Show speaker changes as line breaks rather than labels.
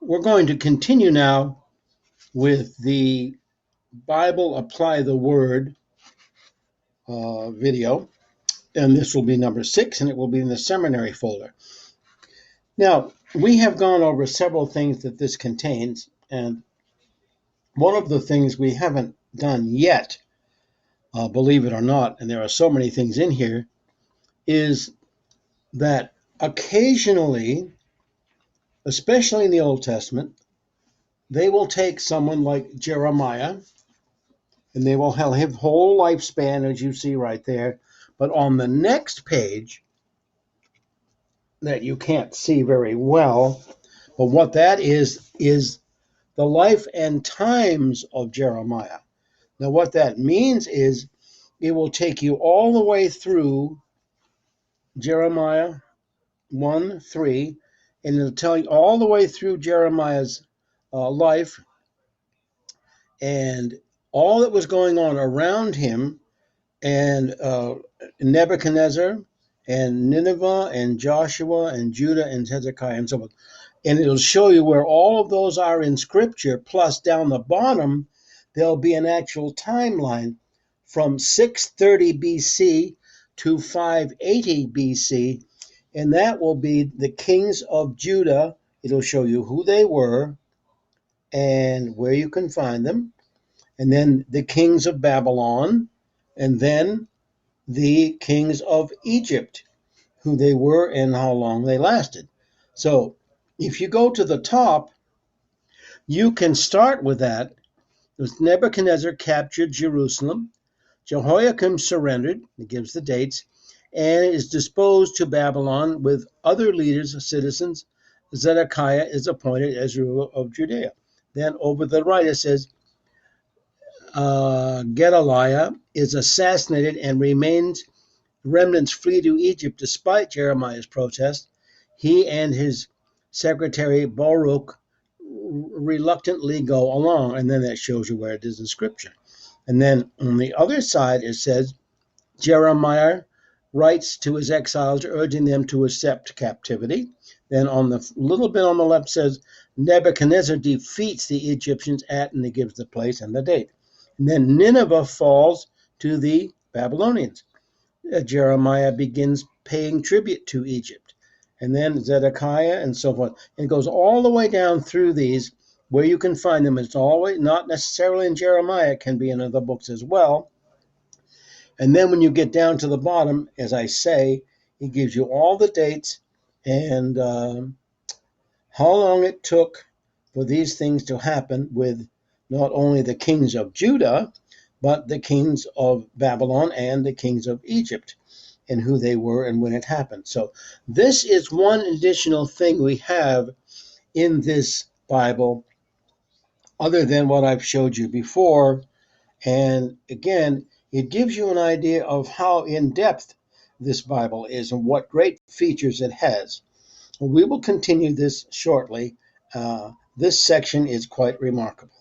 We're going to continue now with the Bible Apply the Word video, and this will be number 6, and it will be in the seminary folder. Now, we have gone over several things that this contains, and one of the things we haven't done yet, believe it or not, and there are so many things in here, is that occasionally, especially in the Old Testament, they will take someone like Jeremiah, and they will have his whole lifespan, as you see right there. But on the next page, that you can't see very well, but what that is the life and times of Jeremiah. Now, what that means is it will take you all the way through Jeremiah 1 3, and it'll tell you all the way through Jeremiah's life and all that was going on around him, and Nebuchadnezzar and Nineveh and Joshua and Judah and Hezekiah and so forth. And it'll show you where all of those are in Scripture, plus down the bottom, there'll be an actual timeline from 630 BC to 580 BC, and that will be the kings of Judah. It'll show you who they were and where you can find them, and then the kings of Babylon, and then the kings of Egypt, who they were and how long they lasted. So if you go to the top, you can start with that. Nebuchadnezzar captured Jerusalem. Jehoiakim surrendered, it gives the dates, and is disposed to Babylon with other leaders, citizens. Zedekiah is appointed as ruler of Judea. Then over the right it says, Gedaliah is assassinated and remnants flee to Egypt despite Jeremiah's protest. He and his secretary Baruch reluctantly go along, and then that shows you where it is in Scripture. And then on the other side it says Jeremiah writes to his exiles, urging them to accept captivity. Then on the little bit on the left says Nebuchadnezzar defeats the Egyptians at, and he gives the place and the date. And then Nineveh falls to the Babylonians. Jeremiah begins paying tribute to Egypt. And then Zedekiah and so forth. It goes all the way down through these where you can find them. It's always not necessarily in Jeremiah, it can be in other books as well. And then when you get down to the bottom, as I say, it gives you all the dates and how long it took for these things to happen with not only the kings of Judah, but the kings of Babylon and the kings of Egypt, and who they were and when it happened. So this is one additional thing we have in this Bible other than what I've showed you before. And again, it gives you an idea of how in-depth this Bible is and what great features it has. We will continue this shortly. This section is quite remarkable.